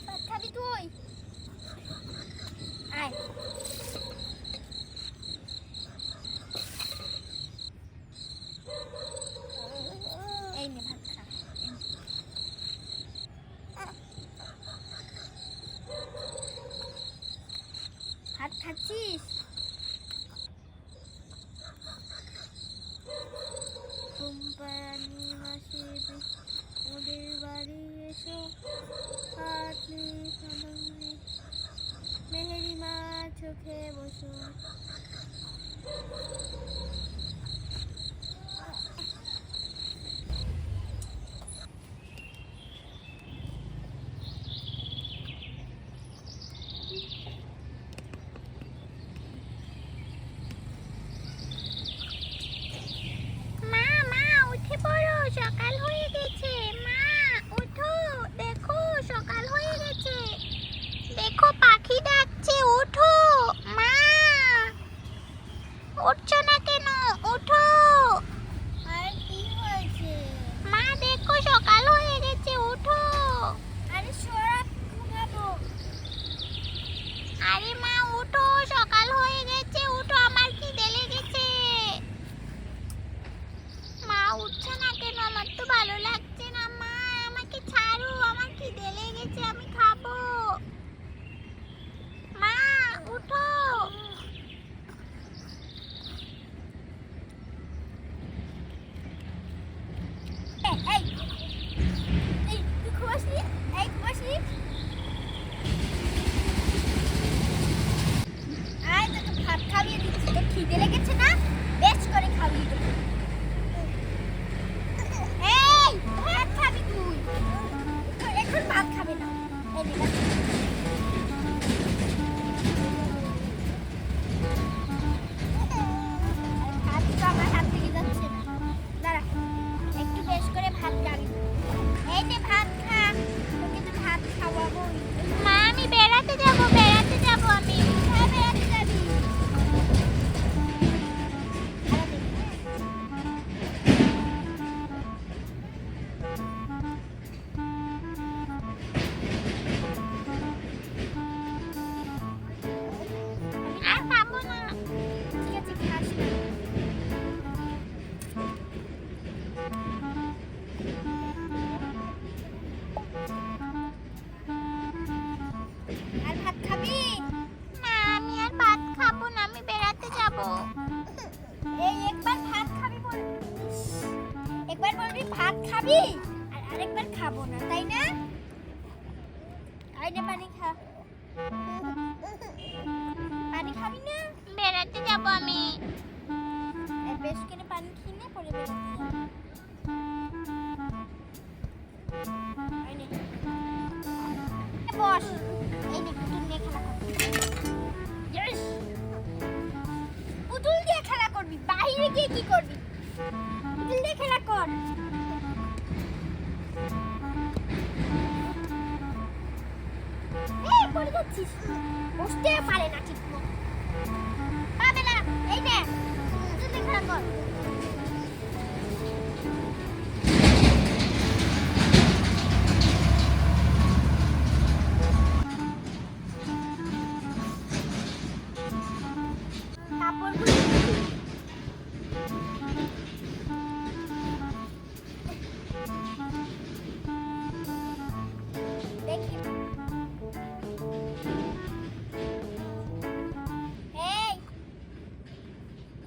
ভাত খাবি তুই? আয়। এই নে ভাত খা। ভাত খাচ্ছিস? কোম্পানি মাসে ওদের বাড়ি এসো, হাত নেই কলম নেই, মেহেরি মা চোখে বসো। সকাল হয়ে গেছে মা, ওঠো, দেখো সকাল হয়ে গেছে, দেখো পাখি ডাকছে, ওঠো মা, উঠছো না কেন, ওঠো। আরে কি হয়েছে মা, দেখো সকাল হয়ে গেছে, ওঠো। আরে সরা, ঘুমাবো। আরে মা ওঠো, সকাল হয়ে গেছে, ওঠো, আমার খিদে লেগেছে। মা উঠছে না কেন, আমার তো ভালো লাগছে না মা, আমাকে ছাড়ো, আমার খিদে লেগেছে, আমি খাবো। মা উঠো। এই এই তুই ঘুমাসনি? এই ঘুমাসনি? আয় তো ভাত খাইয়ে দিচ্ছি, তো খিদে লেগেছে না, বেশ করে খাইয়ে দেবো। ভাত খাবি তুই? এখন ভাত খাবে না। ভাত তো আমার হাত থেকে যাচ্ছে না, দাঁড়া একটু বেশ করে ভাত খাবি। এই যে ভাত খা, তোকে তো ভাত খাওয়াবো। মা আমি বেড়াতে যাবো আমি। হ্যাঁ বেড়াতে যাবি? আর ভাত খাবি না? আমি আর ভাত খাবো না, আমি বেড়াতে যাব। এই একবার ভাত খাবি বলছিস, একবার বলবি ভাত খাবি আর আরেকবার খাবো না, তাই না? আইনে পানি খা। পানি খাবি না? বেড়াতে যাব আমি। বেশ করে পানি খেয়ে নে, পরে বেড়াতে যাব। আইনে বস, এই নে পুতুল নিয়ে খেলা করবি। ইয়েস, পুতুল দিয়ে খেলা করবি, বাইরে গিয়ে কি করবি? পুতুল দিয়ে খেলা কর। এই পড়ে যাচ্ছিস, বসতে পারে না ঠিক মতো, পাবে না। এই নে পুতুল দিয়ে খেলা কর।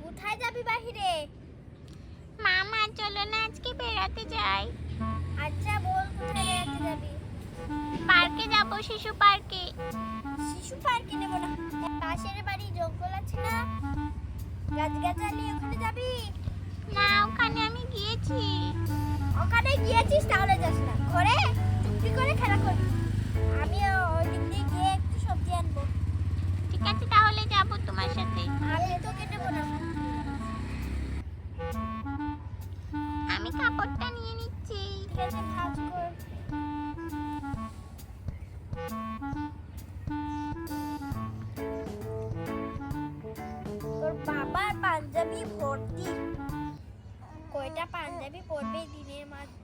কোথায় যাবি বাহিরে? মামা চলো না আজকে বেড়াতে যাই। আচ্ছা বল কোথায় বেড়াতে যাবি? পার্কে যাব, শিশু পার্কে। শিশু পার্কে নেব না, পাশের বাড়ি জঙ্গল আছে না, গাছগাছালি, ওখানে যাবি? না ওখানে আমি গিয়েছি। ওখানে গিয়েছিস তাহলে যাস না, ঘরে চুপটি করে খেলা করবি। আমি ওই দিক দিয়ে গিয়ে একটু সবজি আনবো। ঠিক আছে তাহলে যাব তোমার সাথে। আমি তোকে নেব না, আমি কাপড়টা নিয়ে নিচ্ছি। ঠিক আছে ভাঁজ কর। তোর বাবার পাঞ্জাবি ভর্তি, কয়টা পাঞ্জাবি পরবে দিনের মাঝে?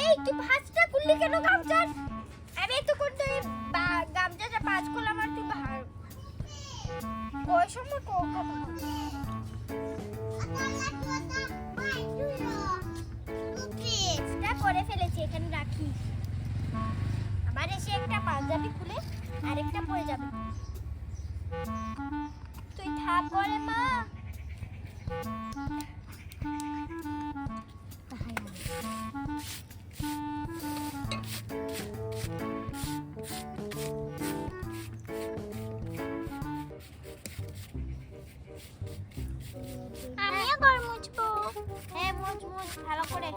এই তুই ভাঁজটা খুললি কেন গামছার? আরে তো করতে গামছাটা ভাঁজ করলাম আর তুই ওই সময় করে ফেলেছি, এখানে রাখি। আবার এসে একটা পাঞ্জাবি খুলে আরেকটা পরে যাবে। তুই থাক করে মা। আমিও ঘর মুছবো। হ্যাঁ মুছ মুছ ভালো করে।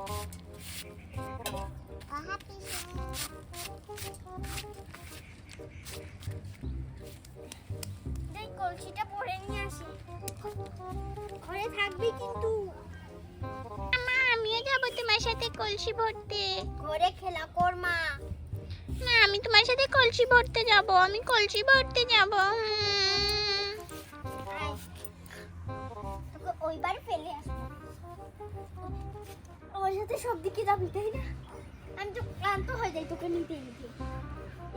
দেখ কলসিটা পরে নিয়ে আসি। ঘরে থাকবি কিন্তু। মা আমিও যাবো তোমার সাথে কলসি ভরতে। ঘরে খেলা কর মা। না আমি তোমার সাথে কলসি ভরতে যাব। আমি কলসি ভরতে যাব। তোকে ওইবার ফেলে আসবো। আমার সাথে সব দিকে যাবি তাই না? আমি তো ক্লান্ত হয়ে যাই তোকে নিতে নিতে।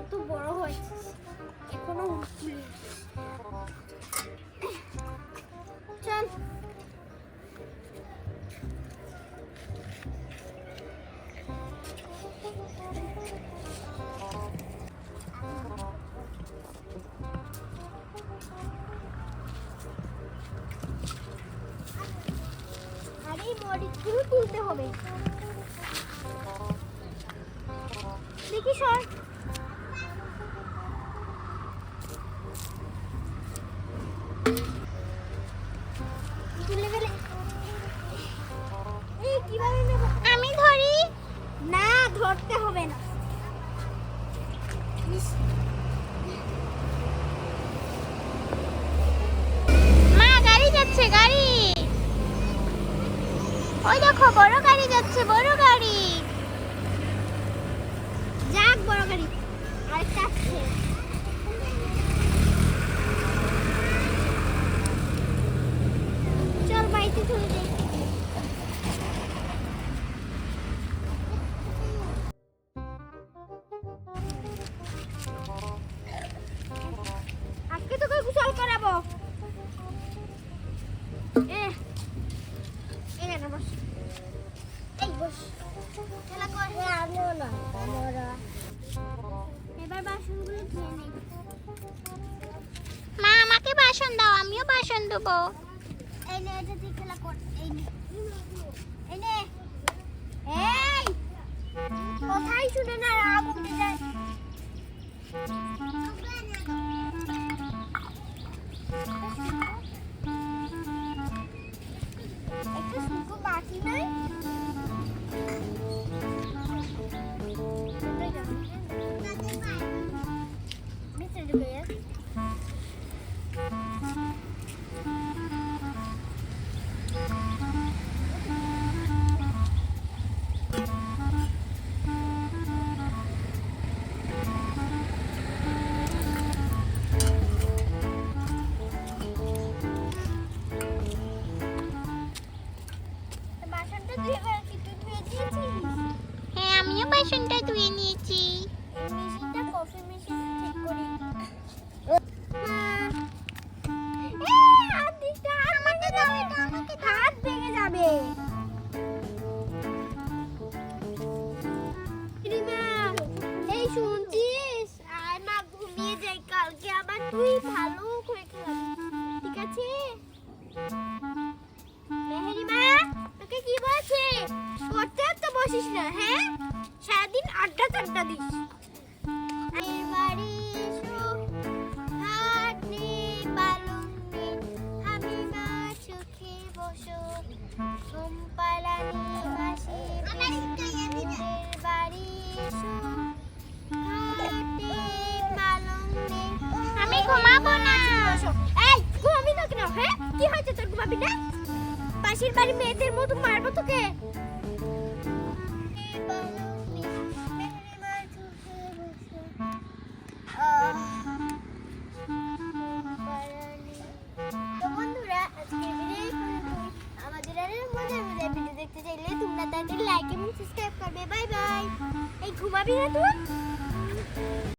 এত বড় হয়েছিস এখনো উঠছিস। চল আরে মরিচগুলো তুলতে হবে। দেখি সর। তুলে ফেলে। এই কিভাবে নেব? আমি ধরি না, ধরতে হবে না। মা গাড়ি যাচ্ছে, গাড়ি ওই দেখো বড় গাড়ি যাচ্ছে, বড় গাড়ি। যাক বড় গাড়ি। আরেকটা আসছে। চল বাড়িতে চলে যাই। আজকে তোকে গোসল করাবো। এখানে বস। এই বস। খেলা কর। আমিও না। এবার বাসনগুলো ধুয়ে নেই। মা আমাকে বাসন দাও, আমিও বাসন দেবো। এই নে এটা দিয়ে খেলা কর। এই নে এই নে। এই কোথায় শুনে না রাগ উঠে যায়। একটা শুকো বাকি নাই। হ্যাঁ আমিও বাসনটা ধুয়ে নিয়েছি। মেশিনটা কফি মেশিন ঠিক করি। হাত ভেঙে যাবে। এই শুনছিস? আয় মা ঘুমিয়ে যাই, কালকে আবার তুই ভালো করে খেলাবি, ঠিক আছে? মেহেরিমা তোকে কি বলছে? পড়তে তো বসিস না, হ্যাঁ? সারাদিন আড্ডা টাড্ডা দিস। বাড়ি এসো হাটনি পালুনি আমি মা সুখে বসো সোমপালানি মাসি বাড়ি এসো হাটনি পালুনি। আমি ঘুমাবো না। এই ঘুমাবি না কেন? হ্যাঁ কি হয়েছে তোর? ঘুমাবি না? পাশের বাড়ি মেয়েদের মতো মারবো তোকে। তো বন্ধুরা আজকের ভিডিও আমাদের আরো মজার মজার ভিডিও দেখতে চাইলে তোমরা তাদের লাইক এবং সাবস্ক্রাইব করবে। Bye bye. এই ঘুমাবি না তুই?